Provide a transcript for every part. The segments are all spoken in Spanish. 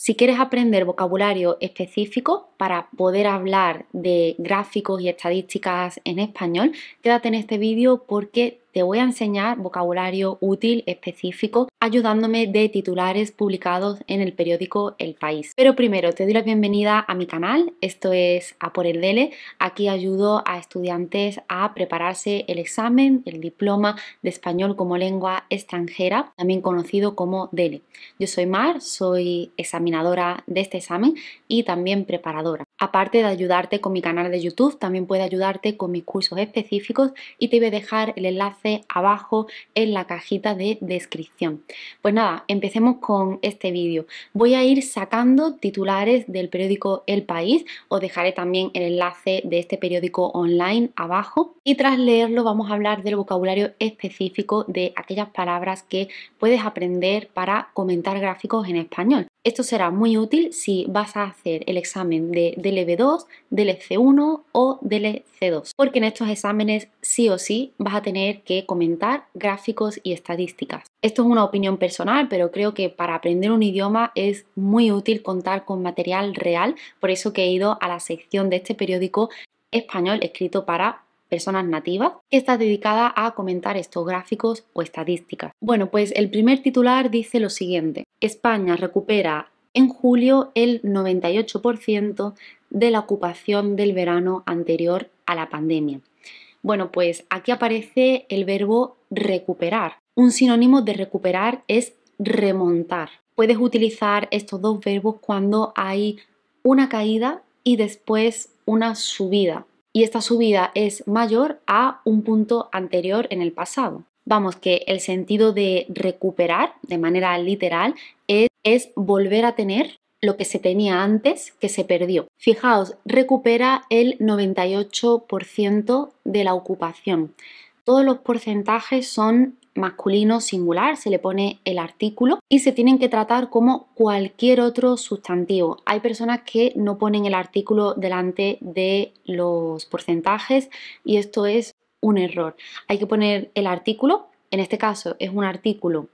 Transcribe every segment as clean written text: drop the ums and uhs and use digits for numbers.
Si quieres aprender vocabulario específico para poder hablar de gráficos y estadísticas en español, quédate en este vídeo porque te voy a enseñar vocabulario útil específico ayudándome de titulares publicados en el periódico El País. Pero primero te doy la bienvenida a mi canal, esto es A por el DELE. Aquí ayudo a estudiantes a prepararse el examen, el diploma de español como lengua extranjera, también conocido como DELE. Yo soy Mar, soy examinadora de este examen y también preparadora. Aparte de ayudarte con mi canal de YouTube, también puede ayudarte con mis cursos específicos y te voy a dejar el enlace abajo en la cajita de descripción. Pues nada, empecemos con este vídeo. Voy a ir sacando titulares del periódico El País, os dejaré también el enlace de este periódico online abajo y tras leerlo vamos a hablar del vocabulario específico de aquellas palabras que puedes aprender para comentar gráficos en español. Esto será muy útil si vas a hacer el examen de DELE-B2, DELE-C1 o DELE-C2, porque en estos exámenes sí o sí vas a tener que comentar gráficos y estadísticas. Esto es una opinión personal, pero creo que para aprender un idioma es muy útil contar con material real, por eso que he ido a la sección de este periódico español escrito para personas nativas, que está dedicada a comentar estos gráficos o estadísticas. Bueno, pues el primer titular dice lo siguiente: España recupera en julio el 98% de la ocupación del verano anterior a la pandemia. Bueno, pues aquí aparece el verbo recuperar. Un sinónimo de recuperar es remontar. Puedes utilizar estos dos verbos cuando hay una caída y después una subida. Y esta subida es mayor a un punto anterior en el pasado. Vamos, que el sentido de recuperar, de manera literal, es volver a tener lo que se tenía antes que se perdió. Fijaos, recupera el 98% de la ocupación. Todos los porcentajes son masculino singular, se le pone el artículo y se tienen que tratar como cualquier otro sustantivo. Hay personas que no ponen el artículo delante de los porcentajes y esto es un error. Hay que poner el artículo, en este caso es un artículo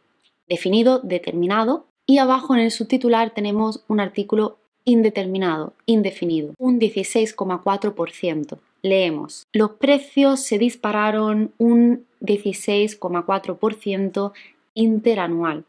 definido, determinado, y abajo en el subtitular tenemos un artículo indeterminado, indefinido, un 16,4%. Leemos: los precios se dispararon un 16,4% interanual,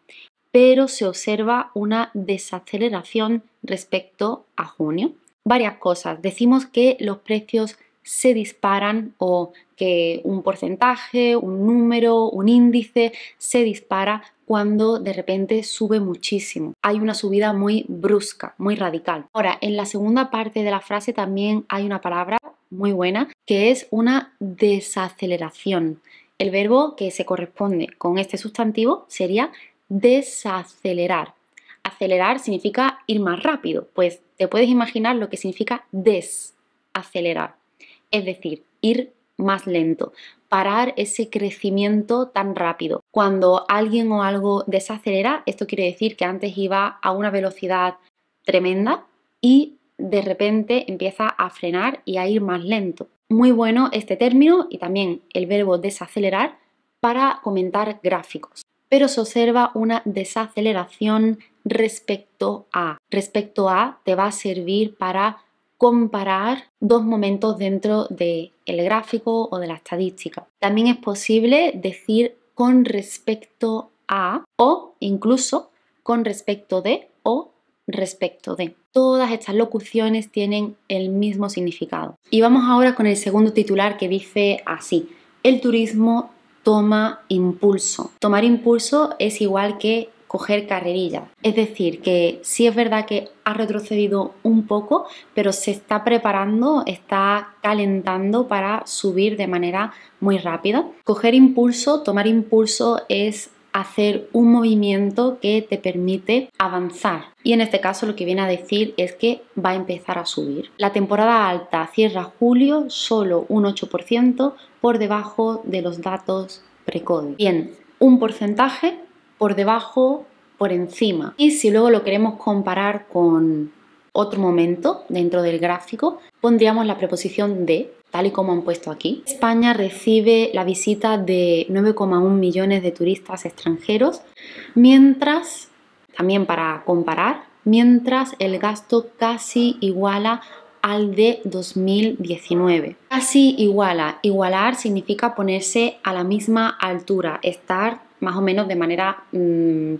pero se observa una desaceleración respecto a junio. Varias cosas. Decimos que los precios se disparan o que un porcentaje, un número, un índice se dispara cuando de repente sube muchísimo. Hay una subida muy brusca, muy radical. Ahora, en la segunda parte de la frase también hay una palabra muy buena que es una desaceleración. El verbo que se corresponde con este sustantivo sería desacelerar. Acelerar significa ir más rápido, pues te puedes imaginar lo que significa desacelerar, es decir, ir más lento, parar ese crecimiento tan rápido. Cuando alguien o algo desacelera, esto quiere decir que antes iba a una velocidad tremenda y de repente empieza a frenar y a ir más lento. Muy bueno este término y también el verbo desacelerar para comentar gráficos. Pero se observa una desaceleración respecto a. Respecto a te va a servir para comparar dos momentos dentro del gráfico o de la estadística. También es posible decir con respecto a o incluso con respecto de o respecto de. Todas estas locuciones tienen el mismo significado. Y vamos ahora con el segundo titular que dice así: el turismo toma impulso. Tomar impulso es igual que coger carrerilla. Es decir, que sí es verdad que ha retrocedido un poco, pero se está preparando, está calentando para subir de manera muy rápida. Coger impulso, tomar impulso es hacer un movimiento que te permite avanzar. Y en este caso lo que viene a decir es que va a empezar a subir. La temporada alta cierra julio solo un 8% por debajo de los datos pre-COVID. Bien, un porcentaje por debajo, por encima. Y si luego lo queremos comparar con otro momento dentro del gráfico, pondríamos la preposición de, tal y como han puesto aquí. España recibe la visita de 9,1 millones de turistas extranjeros, mientras, también para comparar, mientras el gasto casi iguala al de 2019. Casi iguala. Igualar significa ponerse a la misma altura, estar más o menos de manera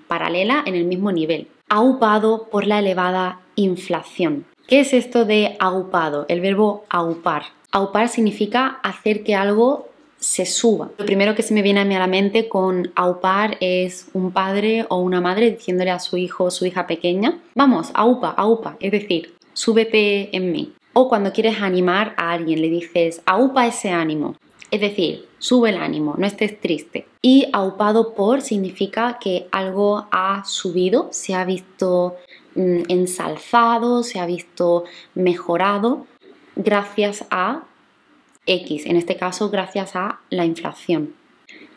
paralela en el mismo nivel. Aupado por la elevada inflación. ¿Qué es esto de aupado? El verbo aupar. Aupar significa hacer que algo se suba. Lo primero que se me viene a mí a la mente con aupar es un padre o una madre diciéndole a su hijo o su hija pequeña: vamos, aupa, aupa, es decir, súbete en mí. O cuando quieres animar a alguien le dices: aupa ese ánimo, es decir, sube el ánimo, no estés triste. Y aupado por significa que algo ha subido, se ha visto ensalzado, se ha visto mejorado gracias a X, en este caso gracias a la inflación.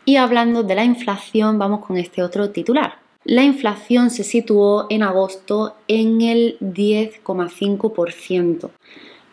Y hablando de la inflación, vamos con este otro titular. La inflación se situó en agosto en el 10,5%,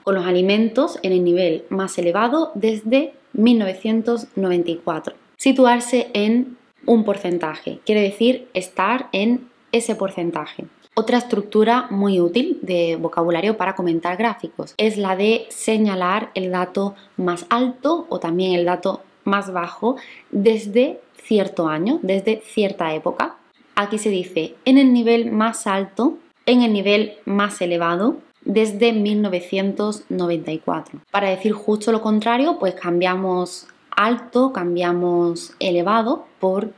con los alimentos en el nivel más elevado desde 1994. Situarse en un porcentaje, quiere decir estar en ese porcentaje. Otra estructura muy útil de vocabulario para comentar gráficos es la de señalar el dato más alto o también el dato más bajo desde cierto año, desde cierta época. Aquí se dice en el nivel más alto, en el nivel más elevado, desde 1994. Para decir justo lo contrario, pues cambiamos alto, cambiamos elevado por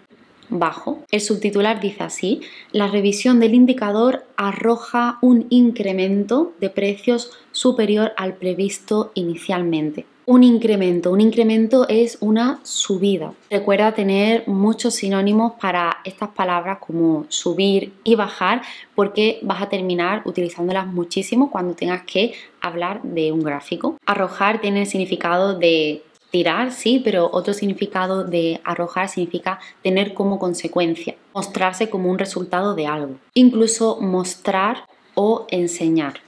bajo. El subtitular dice así: la revisión del indicador arroja un incremento de precios superior al previsto inicialmente. Un incremento es una subida. Recuerda tener muchos sinónimos para estas palabras como subir y bajar, porque vas a terminar utilizándolas muchísimo cuando tengas que hablar de un gráfico. Arrojar tiene el significado de tirar, sí, pero otro significado de arrojar significa tener como consecuencia, mostrarse como un resultado de algo. Incluso mostrar o enseñar.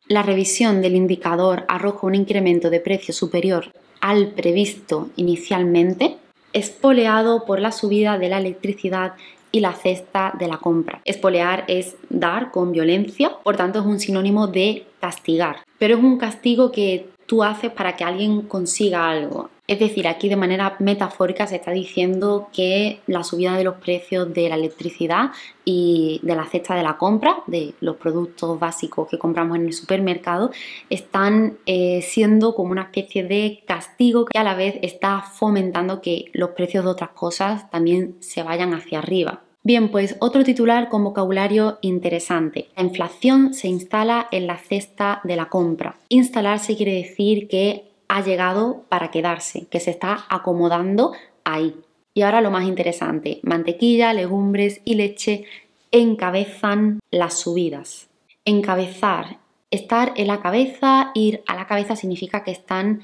La revisión del indicador arroja un incremento de precio superior al previsto inicialmente, espoleado por la subida de la electricidad y la cesta de la compra. Espolear es dar con violencia, por tanto es un sinónimo de castigar, pero es un castigo que tú haces para que alguien consiga algo. Es decir, aquí de manera metafórica se está diciendo que la subida de los precios de la electricidad y de la cesta de la compra, de los productos básicos que compramos en el supermercado, están siendo como una especie de castigo que a la vez está fomentando que los precios de otras cosas también se vayan hacia arriba. Bien, pues otro titular con vocabulario interesante. La inflación se instala en la cesta de la compra. Instalarse quiere decir que ha llegado para quedarse, que se está acomodando ahí. Y ahora lo más interesante: mantequilla, legumbres y leche encabezan las subidas. Encabezar, estar en la cabeza, ir a la cabeza significa que están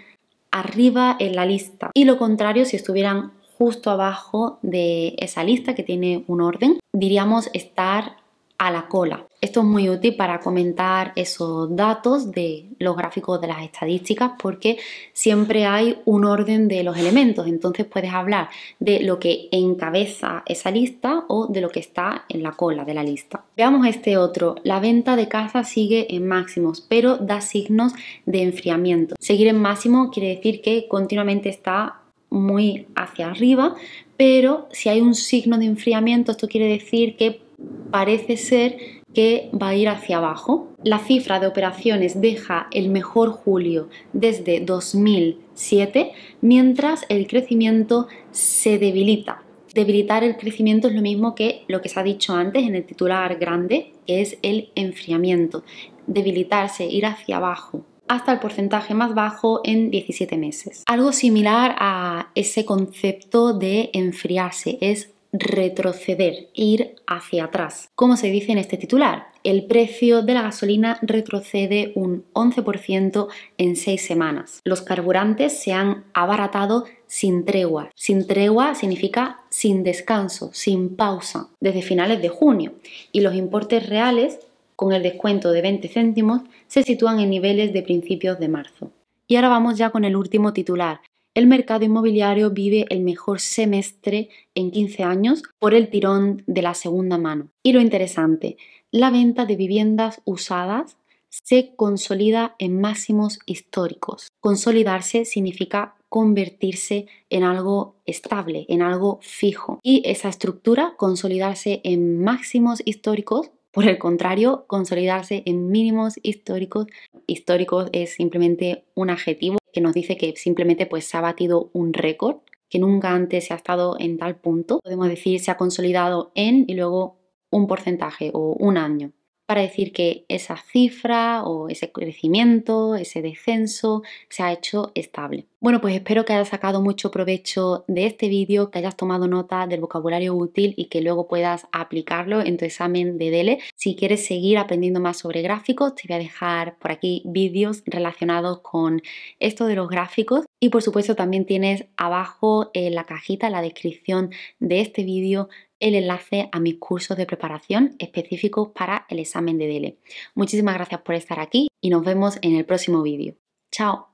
arriba en la lista. Y lo contrario, si estuvieran justo abajo de esa lista que tiene un orden, diríamos estar a la cola. Esto es muy útil para comentar esos datos de los gráficos de las estadísticas, porque siempre hay un orden de los elementos. Entonces puedes hablar de lo que encabeza esa lista o de lo que está en la cola de la lista. Veamos este otro. La venta de casa sigue en máximos, pero da signos de enfriamiento. Seguir en máximo quiere decir que continuamente está muy hacia arriba, pero si hay un signo de enfriamiento, esto quiere decir que parece ser que va a ir hacia abajo. La cifra de operaciones deja el mejor julio desde 2007, mientras el crecimiento se debilita. Debilitar el crecimiento es lo mismo que lo que se ha dicho antes en el titular grande, que es el enfriamiento. Debilitarse, ir hacia abajo, hasta el porcentaje más bajo en 17 meses. Algo similar a ese concepto de enfriarse es retroceder, ir hacia atrás. ¿Cómo se dice en este titular? El precio de la gasolina retrocede un 11% en 6 semanas. Los carburantes se han abaratado sin tregua. Sin tregua significa sin descanso, sin pausa, desde finales de junio. Y los importes reales, con el descuento de 20 céntimos, se sitúan en niveles de principios de marzo. Y ahora vamos ya con el último titular. El mercado inmobiliario vive el mejor semestre en 15 años por el tirón de la segunda mano. Y lo interesante, La venta de viviendas usadas se consolida en máximos históricos. Consolidarse significa convertirse en algo estable, en algo fijo. Y esa estructura, consolidarse en máximos históricos, por el contrario, consolidarse en mínimos históricos. Históricos es simplemente un adjetivo que nos dice que simplemente pues, se ha batido un récord, que nunca antes se ha estado en tal punto. Podemos decir se ha consolidado en y luego un porcentaje o un año, para decir que esa cifra o ese crecimiento, ese descenso se ha hecho estable. Bueno, pues espero que hayas sacado mucho provecho de este vídeo, que hayas tomado nota del vocabulario útil y que luego puedas aplicarlo en tu examen de DELE. Si quieres seguir aprendiendo más sobre gráficos, te voy a dejar por aquí vídeos relacionados con esto de los gráficos y por supuesto también tienes abajo en la cajita, en la descripción de este vídeo, el enlace a mis cursos de preparación específicos para el examen de DELE. Muchísimas gracias por estar aquí y nos vemos en el próximo vídeo. ¡Chao!